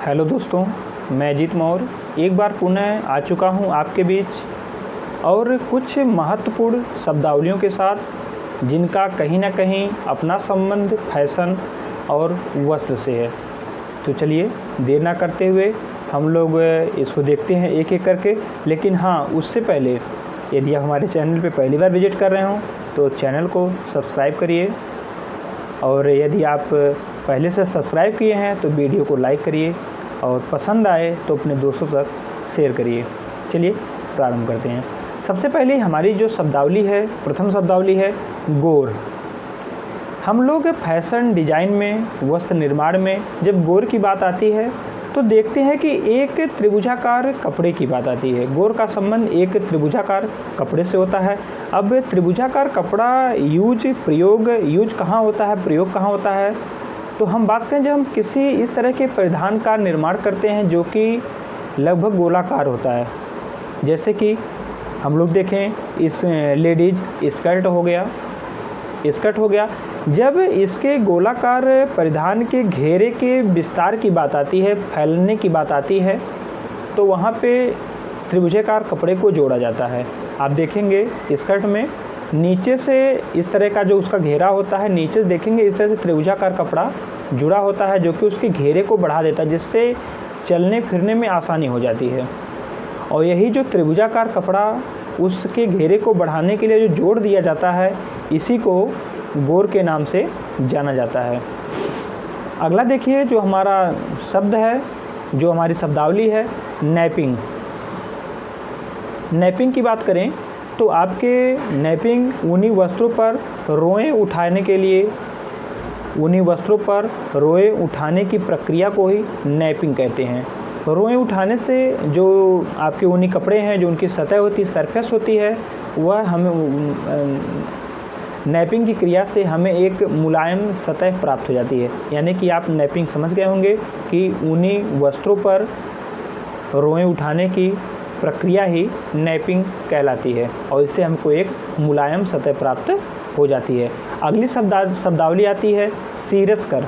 Hello दोस्तों, मैं अजीत मौर्य एक बार पुनः आ चुका हूं आपके बीच और कुछ महत्वपूर्ण शब्दावलियों के साथ जिनका कहीं ना कहीं अपना संबंध फैशन और वस्त्र से है। तो चलिए देर ना करते हुए हम लोग इसको देखते हैं एक एक करके। लेकिन हाँ, उससे पहले यदि आप हमारे चैनल पे पहली बार विजिट कर रहे हों तो चैनल को सब्सक्राइब करिए, और यदि आप पहले से सब्सक्राइब किए हैं तो वीडियो को लाइक करिए और पसंद आए तो अपने दोस्तों तक शेयर करिए। चलिए प्रारंभ करते हैं। सबसे पहले हमारी जो शब्दावली है, प्रथम शब्दावली है गोर। हम लोग फैशन डिजाइन में, वस्त्र निर्माण में जब गोर की बात आती है तो देखते हैं कि एक त्रिभुजाकार कपड़े की बात आती है। गोर का संबंध एक त्रिभुजाकार कपड़े से होता है। अब त्रिभुजाकार कपड़ा यूज कहाँ होता है, प्रयोग कहाँ होता है, तो हम बात करें जब हम किसी इस तरह के परिधान का निर्माण करते हैं जो कि लगभग गोलाकार होता है। जैसे कि हम लोग देखें, इस लेडीज स्कर्ट हो गया। जब इसके गोलाकार परिधान के घेरे के विस्तार की बात आती है, फैलने की बात आती है, तो वहाँ पे त्रिभुजाकार कपड़े को जोड़ा जाता है। आप देखेंगे स्कर्ट में नीचे से इस तरह का जो उसका घेरा होता है, नीचे देखेंगे इस तरह से त्रिभुजाकार कपड़ा जुड़ा होता है जो कि उसके घेरे को बढ़ा देता है, जिससे चलने फिरने में आसानी हो जाती है। और यही जो त्रिभुजाकार कपड़ा उसके घेरे को बढ़ाने के लिए जो जोड़ दिया जाता है, इसी को गोर के नाम से जाना जाता है। अगला देखिए जो हमारा शब्द है, जो हमारी शब्दावली है, नैपिंग। नैपिंग की बात करें तो आपके नैपिंग ऊनी वस्त्रों पर रोएं उठाने की प्रक्रिया को ही नैपिंग कहते हैं। रोएं उठाने से जो आपके ऊनी कपड़े हैं, जो उनकी सतह होती है, सरफेस होती है, वह हमें नैपिंग की क्रिया से हमें एक मुलायम सतह प्राप्त हो जाती है। यानी कि आप नैपिंग समझ गए होंगे कि ऊनी वस्त्रों पर रोएं उठाने की प्रक्रिया ही नैपिंग कहलाती है, और इससे हमको एक मुलायम सतह प्राप्त हो जाती है। अगली शब्दावली आती है शीरस्कर।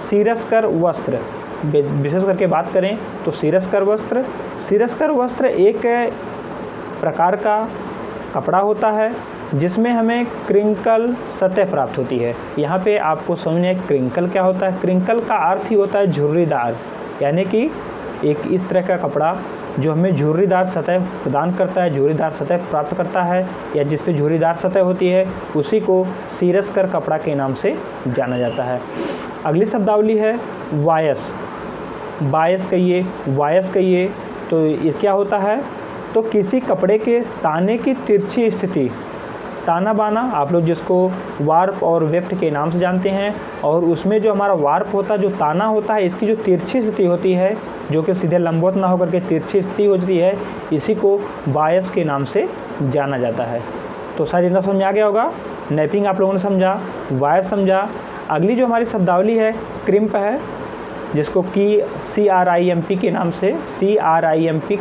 शीरस्कर वस्त्र, विशेष करके बात करें तो शीरस्कर वस्त्र एक प्रकार का कपड़ा होता है जिसमें हमें क्रिंकल सतह प्राप्त होती है। यहाँ पे आपको समझना है क्रिंकल क्या होता है। क्रिंकल का अर्थ ही होता है झुर्रीदार, यानी कि एक इस तरह का कपड़ा जो हमें झुर्रीदार सतह प्रदान करता है, झुर्रीदार सतह प्राप्त करता है, या जिस पे झुर्रीदार सतह होती है उसी को शीरस्कर कपड़ा के नाम से जाना जाता है। अगली शब्दावली है वायस कहिए। तो ये क्या होता है, तो किसी कपड़े के ताने की तिरछी स्थिति, ताना बाना आप लोग जिसको वार्प और वेफ्ट के नाम से जानते हैं, और उसमें जो हमारा वार्प होता है, जो ताना होता है, इसकी जो तिरछी स्थिति होती है, जो कि सीधे लंबवत ना होकर के तिरछी स्थिति होती है, इसी को वायस के नाम से जाना जाता है। तो शायद इतना समझ आ गया होगा। नैपिंग आप लोगों ने समझा, वायस समझा। अगली जो हमारी शब्दावली है क्रिम्प है, जिसको कि CRIMP के नाम से CRIMP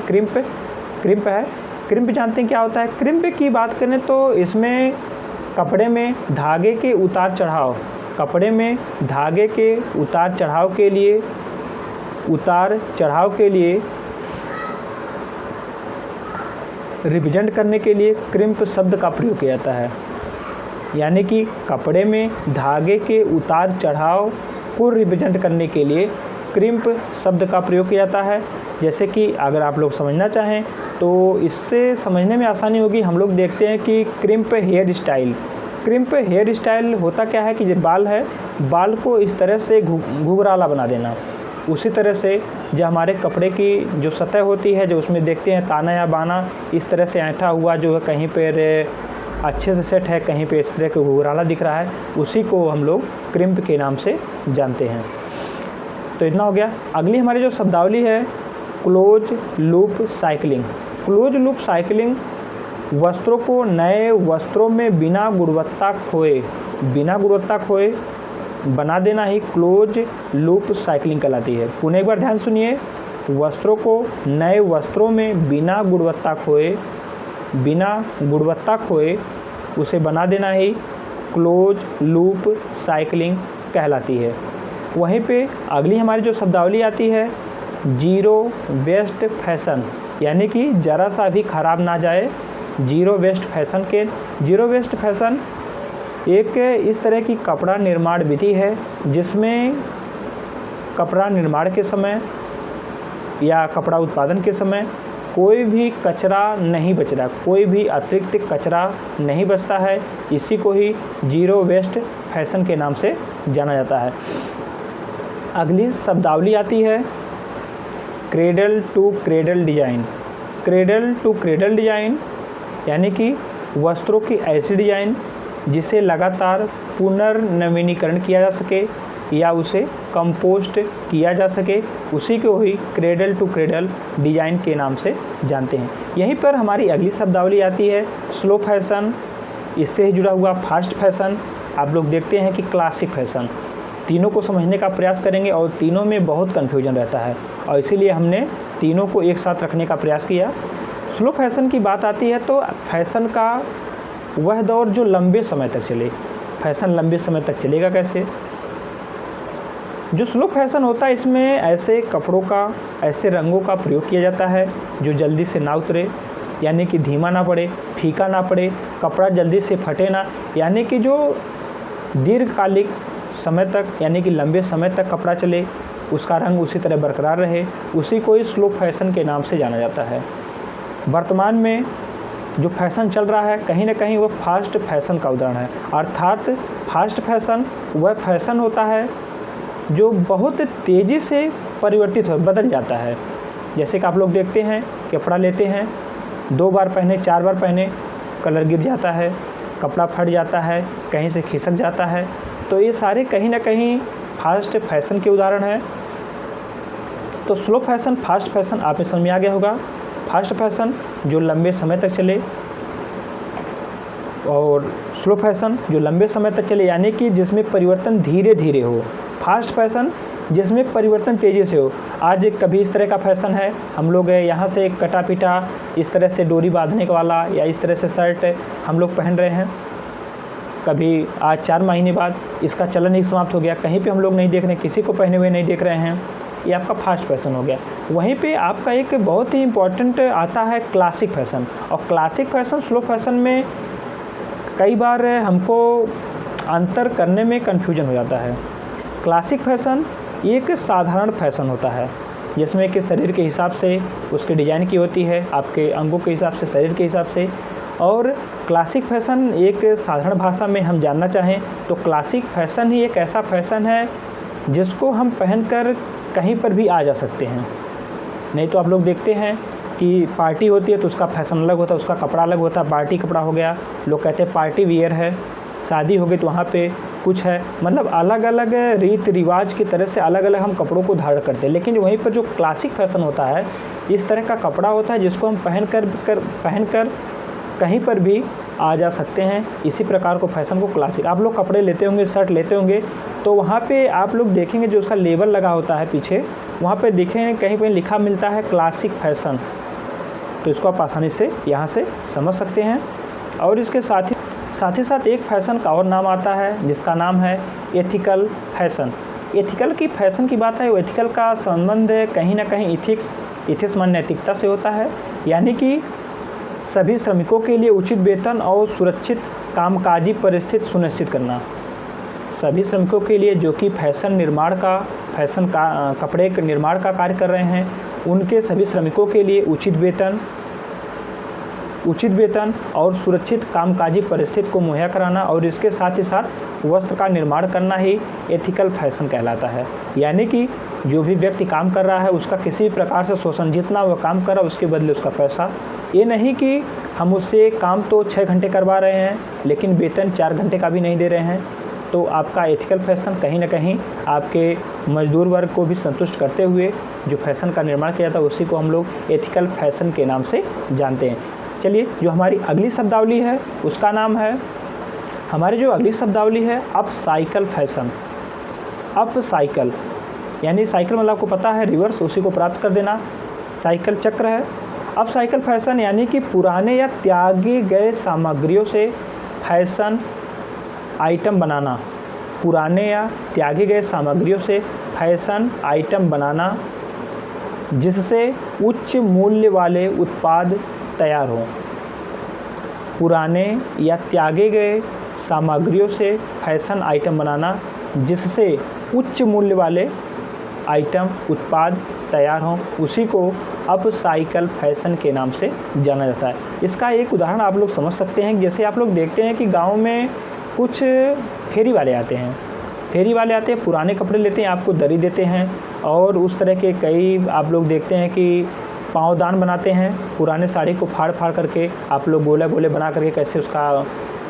क्रिम्प है। क्रिम्प जानते हैं क्या होता है। क्रिम्प की बात करें तो इसमें कपड़े में धागे के उतार चढ़ाव के लिए रिप्रेजेंट करने के लिए क्रिम्प शब्द का प्रयोग किया जाता है। यानी कि कपड़े में धागे के उतार चढ़ाव को रिप्रेजेंट करने के लिए क्रिम्प शब्द का प्रयोग किया जाता है। जैसे कि अगर आप लोग समझना चाहें तो इससे समझने में आसानी होगी। हम लोग देखते हैं कि क्रिम्प हेयर स्टाइल होता क्या है कि जो बाल है, बाल को इस तरह से घुघराला बना देना। उसी तरह से जो हमारे कपड़े की जो सतह होती है, जो उसमें देखते हैं ताना या बाना इस तरह से ऐंठा हुआ जो है, कहीं पर अच्छे से सेट है, कहीं पे इस तरह का घुघराला दिख रहा है, उसी को हम लोग क्रिम्प के नाम से जानते हैं। तो इतना हो गया। अगली हमारी जो शब्दावली है क्लोज लूप साइकिलिंग वस्त्रों को नए वस्त्रों में बिना गुणवत्ता खोए बना देना ही क्लोज लूप साइकिलिंग कहलाती है। पुनः एक बार ध्यान सुनिए, वस्त्रों को नए वस्त्रों में बिना गुणवत्ता खोए उसे बना देना ही क्लोज लूप साइकिलिंग कहलाती है। वहीं पे अगली हमारी जो शब्दावली आती है जीरो वेस्ट फैशन, यानी कि ज़रा सा भी ख़राब ना जाए। जीरो वेस्ट फैशन एक इस तरह की कपड़ा निर्माण विधि है जिसमें कपड़ा निर्माण के समय या कपड़ा उत्पादन के समय कोई भी कचरा नहीं बच रहा, कोई भी अतिरिक्त कचरा नहीं बचता है। इसी को ही जीरो वेस्ट फैशन के नाम से जाना जाता है। अगली शब्दावली आती है cradle to cradle design. Cradle to cradle design यानी कि वस्त्रों की ऐसी डिजाइन जिसे लगातार पुनर्नवीनीकरण किया जा सके या उसे कंपोस्ट किया जा सके, उसी को ही क्रेडल टू क्रेडल डिजाइन के नाम से जानते हैं। यहीं पर हमारी अगली शब्दावली आती है स्लो फैशन, इससे ही जुड़ा हुआ फास्ट फैशन, आप लोग देखते हैं कि क्लासिक फैशन। तीनों को समझने का प्रयास करेंगे और तीनों में बहुत कन्फ्यूजन रहता है और इसीलिए हमने तीनों को एक साथ रखने का प्रयास किया। स्लो फैशन की बात आती है तो फैशन का वह दौर जो लंबे समय तक चले। फैशन लंबे समय तक चलेगा कैसे? जो स्लो फैशन होता है इसमें ऐसे कपड़ों का, ऐसे रंगों का प्रयोग किया जाता है जो जल्दी से ना उतरे, यानी कि धीमा ना पड़े, फीका ना पड़े, कपड़ा जल्दी से फटे ना, यानी कि जो दीर्घकालिक समय तक यानी कि लंबे समय तक कपड़ा चले, उसका रंग उसी तरह बरकरार रहे, उसी को ही स्लो फैशन के नाम से जाना जाता है। वर्तमान में जो फैशन चल रहा है कहीं ना कहीं वह फास्ट फैशन का उदाहरण है। अर्थात फास्ट फैशन वह फैशन होता है जो बहुत तेज़ी से परिवर्तित हो बदल जाता है। जैसे कि आप लोग देखते हैं कपड़ा लेते हैं, 2 बार पहने, 4 बार पहने, कलर गिर जाता है, कपड़ा फट जाता है, कहीं से खिसक जाता है। तो ये सारे कहीं ना कहीं फास्ट फैशन के उदाहरण हैं। तो स्लो फैशन, फास्ट फैशन आप में समझ में आ गया होगा। फास्ट फैशन जो लंबे समय तक चले और स्लो फैशन जो लंबे समय तक चले, यानी कि जिसमें परिवर्तन धीरे धीरे हो। फास्ट फैशन जिसमें परिवर्तन तेज़ी से हो। आज कभी इस तरह का फैशन है, हम लोग यहाँ से कटा पिटा इस तरह से डोरी बांधने वाला या इस तरह से शर्ट हम लोग पहन रहे हैं। कभी आज 4 महीने बाद इसका चलन ही समाप्त हो गया, कहीं पे हम लोग नहीं देख रहे, किसी को पहने हुए नहीं देख रहे हैं, ये आपका फास्ट फैशन हो गया। वहीं पे आपका एक बहुत ही इम्पॉर्टेंट आता है क्लासिक फैशन। और क्लासिक फैशन स्लो फैशन में कई बार हमको अंतर करने में कन्फ्यूजन हो जाता है। क्लासिक फैशन एक साधारण फैशन होता है जिसमें कि शरीर के हिसाब से उसकी डिज़ाइन की होती है, आपके अंगों के हिसाब से, शरीर के हिसाब से। और क्लासिक फैशन एक साधारण भाषा में हम जानना चाहें तो क्लासिक फैशन ही एक ऐसा फैशन है जिसको हम पहनकर कहीं पर भी आ जा सकते हैं। नहीं तो आप लोग देखते हैं कि पार्टी होती है तो उसका फैशन अलग होता है, उसका कपड़ा अलग होता है। पार्टी कपड़ा हो गया, लोग कहते हैं पार्टी वियर है। शादी हो गई तो वहाँ पे कुछ है, मतलब अलग अलग रीति रिवाज की तरह से अलग अलग हम कपड़ों को धारण करते हैं। लेकिन वहीं पर जो क्लासिक फैशन होता है इस तरह का कपड़ा होता है जिसको हम पहनकर कहीं पर भी आ जा सकते हैं। इसी प्रकार को फैशन को क्लासिक। आप लोग कपड़े लेते होंगे, शर्ट लेते होंगे तो वहाँ पे आप लोग देखेंगे जो उसका लेबल लगा होता है पीछे, वहाँ पे देखेंगे कहीं पे लिखा मिलता है क्लासिक फैशन। तो इसको आप आसानी से यहाँ से समझ सकते हैं। और इसके साथ ही एक फैशन का और नाम आता है जिसका नाम है एथिकल फैशन। एथिकल की फैशन की बात है, वो एथिकल का संबंध कहीं ना कहीं इथिक्स मान नैतिकता से होता है। यानी कि सभी श्रमिकों के लिए उचित वेतन और सुरक्षित कामकाजी परिस्थिति सुनिश्चित करना। सभी श्रमिकों के लिए जो कि कपड़े के निर्माण का कार्य कर रहे हैं, उनके सभी श्रमिकों के लिए उचित वेतन और सुरक्षित कामकाजी परिस्थिति को मुहैया कराना और इसके साथ ही साथ वस्त्र का निर्माण करना ही एथिकल फैशन कहलाता है। यानी कि जो भी व्यक्ति काम कर रहा है उसका किसी भी प्रकार से शोषण, जितना वह काम कर रहा है उसके बदले उसका पैसा। ये नहीं कि हम उससे काम तो 6 घंटे करवा रहे हैं लेकिन वेतन 4 घंटे का भी नहीं दे रहे हैं। तो आपका एथिकल फैशन कहीं ना कहीं आपके मजदूर वर्ग को भी संतुष्ट करते हुए जो फैशन का निर्माण किया जाता है उसी को हम लोग एथिकल फैशन के नाम से जानते हैं। चलिए, जो हमारी अगली शब्दावली है उसका नाम है, हमारी जो अगली शब्दावली है अपसाइकल फैशन। अपसाइकल यानी साइकिल मतलब आपको पता है रिवर्स, उसी को प्राप्त कर देना, साइकिल चक्र है। अपसाइकल फैशन यानी कि पुराने या त्यागे गए सामग्रियों से फैशन आइटम बनाना। पुराने या त्यागे गए सामग्रियों से फैशन आइटम बनाना जिससे उच्च मूल्य वाले उत्पाद तैयार हों। पुराने या त्यागे गए सामग्रियों से फैशन आइटम बनाना जिससे उच्च मूल्य वाले आइटम उत्पाद तैयार हों, उसी को अपसाइकल फैशन के नाम से जाना जाता है। इसका एक उदाहरण आप लोग समझ सकते हैं। जैसे आप लोग देखते हैं कि गांव में कुछ फेरी वाले आते हैं, पुराने कपड़े लेते हैं, आपको दरी देते हैं, और उस तरह के कई आप लोग देखते हैं कि पाँवदान बनाते हैं। पुराने साड़ी को फाड़ फाड़ करके आप लोग गोले गोले बना करके कैसे उसका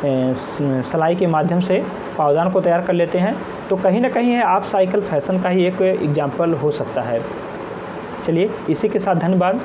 सिलाई के माध्यम से पाँवदान को तैयार कर लेते हैं। तो कहीं ना कहीं है आप साइकिल फैशन का ही एक एग्जाम्पल हो सकता है। चलिए, इसी के साथ धन्यवाद।